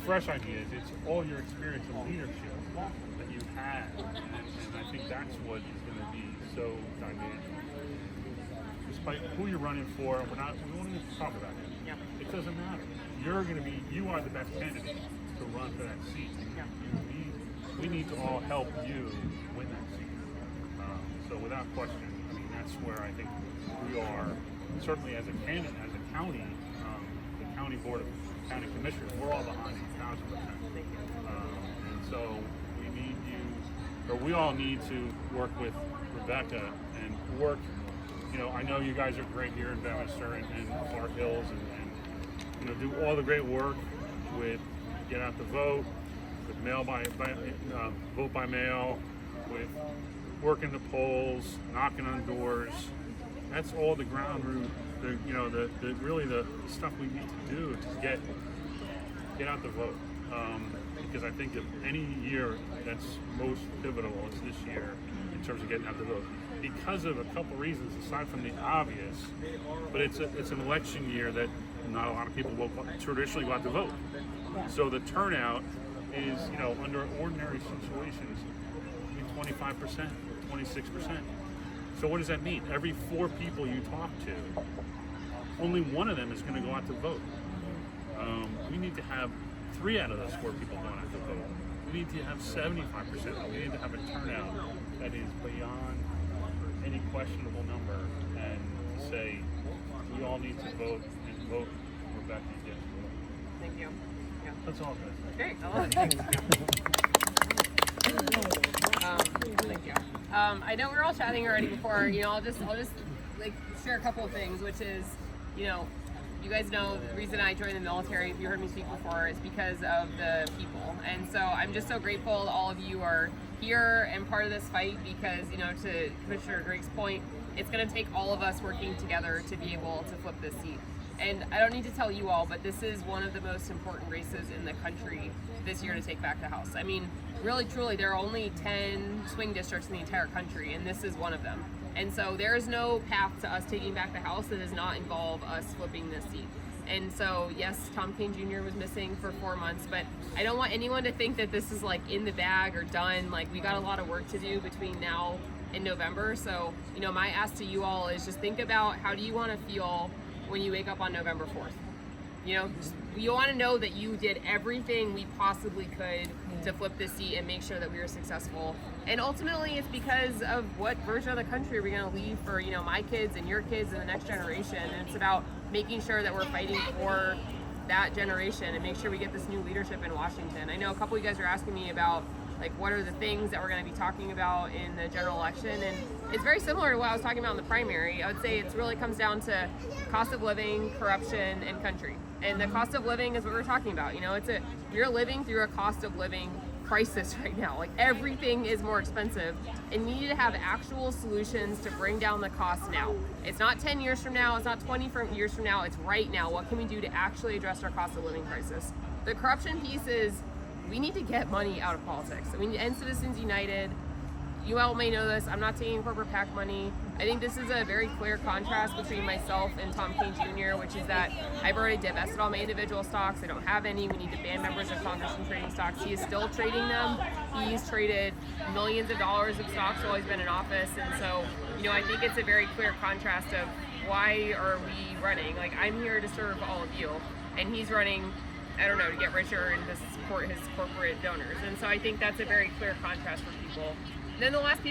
fresh ideas. It's all your experience in leadership that you've had, and I think that's what is going to be so dynamic. Despite who you're running for, we won't even talk about it. Yeah. It doesn't matter. You are the best candidate to run for that seat. Yeah. We need to all help you win that seat. So without question, I mean, that's where I think we are, certainly as a candidate, as a county, the county board of county commissioners, we're all behind you, 1,000%. And so we all need to work with Rebecca and work. I know you guys are great here in Bedminster and Clark Hills, and do all the great work with get out the vote, with vote by mail, with working the polls, knocking on doors. That's all the ground root. Really the stuff we need to do to get out the vote. Because I think if any year that's most pivotal is this year in terms of getting out the vote. Because of a couple reasons aside from the obvious, but it's an election year that not a lot of people will traditionally go out to vote. So the turnout is, under ordinary situations, 25%, 26%. So what does that mean? Every 4 people you talk to, only one of them is going to go out to vote. We need to have 3 out of those 4 people going out to vote. We need to have 75%. We need to have a turnout that is beyond any questionable number, and to say we all need to vote and vote Rebecca yes. Thank you. Yeah. That's all good. Great. I love it. Thank you. I know we were all chatting already before. I'll just like share a couple of things, which is, you guys know the reason I joined the military, if you heard me speak before, is because of the people. And so I'm just so grateful that all of you are here and part of this fight because, to Commissioner Drake's point, it's going to take all of us working together to be able to flip this seat. And I don't need to tell you all, but this is one of the most important races in the country this year to take back the House. I mean, really, truly, there are only 10 swing districts in the entire country, and this is one of them. And so there is no path to us taking back the House that does not involve us flipping this seat. And so, yes, Tom Kean Jr. was missing for 4 months, but I don't want anyone to think that this is like in the bag or done. Like, we got a lot of work to do between now and November. So, my ask to you all is just think about how do you want to feel when you wake up on November 4th. You want to know that you did everything we possibly could to flip this seat and make sure that we were successful. And ultimately, it's because of what version of the country we're going to leave for, my kids and your kids and the next generation. And it's about making sure that we're fighting for that generation and make sure we get this new leadership in Washington. I know a couple of you guys are asking me about, what are the things that we're going to be talking about in the general election, and it's very similar to what I was talking about in the primary. I would say it really comes down to cost of living, corruption, and country. And the cost of living is what we're talking about. We're living through a cost of living crisis right now. Everything is more expensive, and we need to have actual solutions to bring down the cost now. It's not 10 years from now, it's not 20 years from now, it's right now. What can we do to actually address our cost of living crisis? The corruption piece is we need to get money out of politics. We need to end Citizens United. You all may know this, I'm not taking corporate PAC money. I think this is a very clear contrast between myself and Tom Kean Jr., which is that I've already divested all my individual stocks. I don't have any. We need to ban members of Congress from trading stocks. He is still trading them. He's traded millions of dollars of stocks while he's been in office. And so, I think it's a very clear contrast of why are we running? I'm here to serve all of you, and he's running, to get richer and to support his corporate donors. And so I think that's a very clear contrast for people. And then the last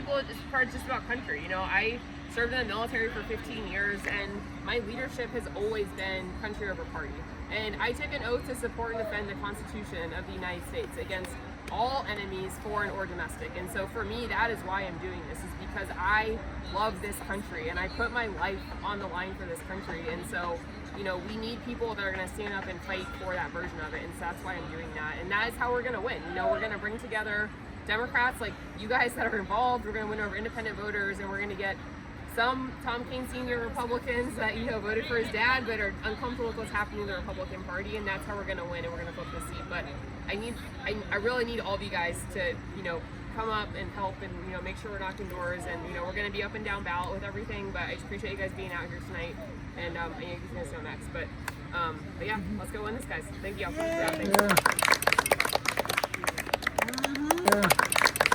part is just about country. I served in the military for 15 years, and my leadership has always been country over party. And I took an oath to support and defend the Constitution of the United States against all enemies, foreign or domestic. And so for me, that is why I'm doing this, is because I love this country and I put my life on the line for this country. And so, we need people that are going to stand up and fight for that version of it. And so that's why I'm doing that. And that is how we're going to win. We're going to bring together Democrats like you guys that are involved. We're going to win over independent voters, and we're going to get some Tom Kean Sr. Republicans that voted for his dad but are uncomfortable with what's happening in the Republican Party, and that's how we're going to win, and we're going to flip the seat. But I really need all of you guys to come up and help and make sure we're knocking doors, and we're going to be up and down ballot with everything. But I just appreciate you guys being out here tonight, and I know you guys know next. But yeah, let's go win this, guys. Thank you all. Yeah, thanks.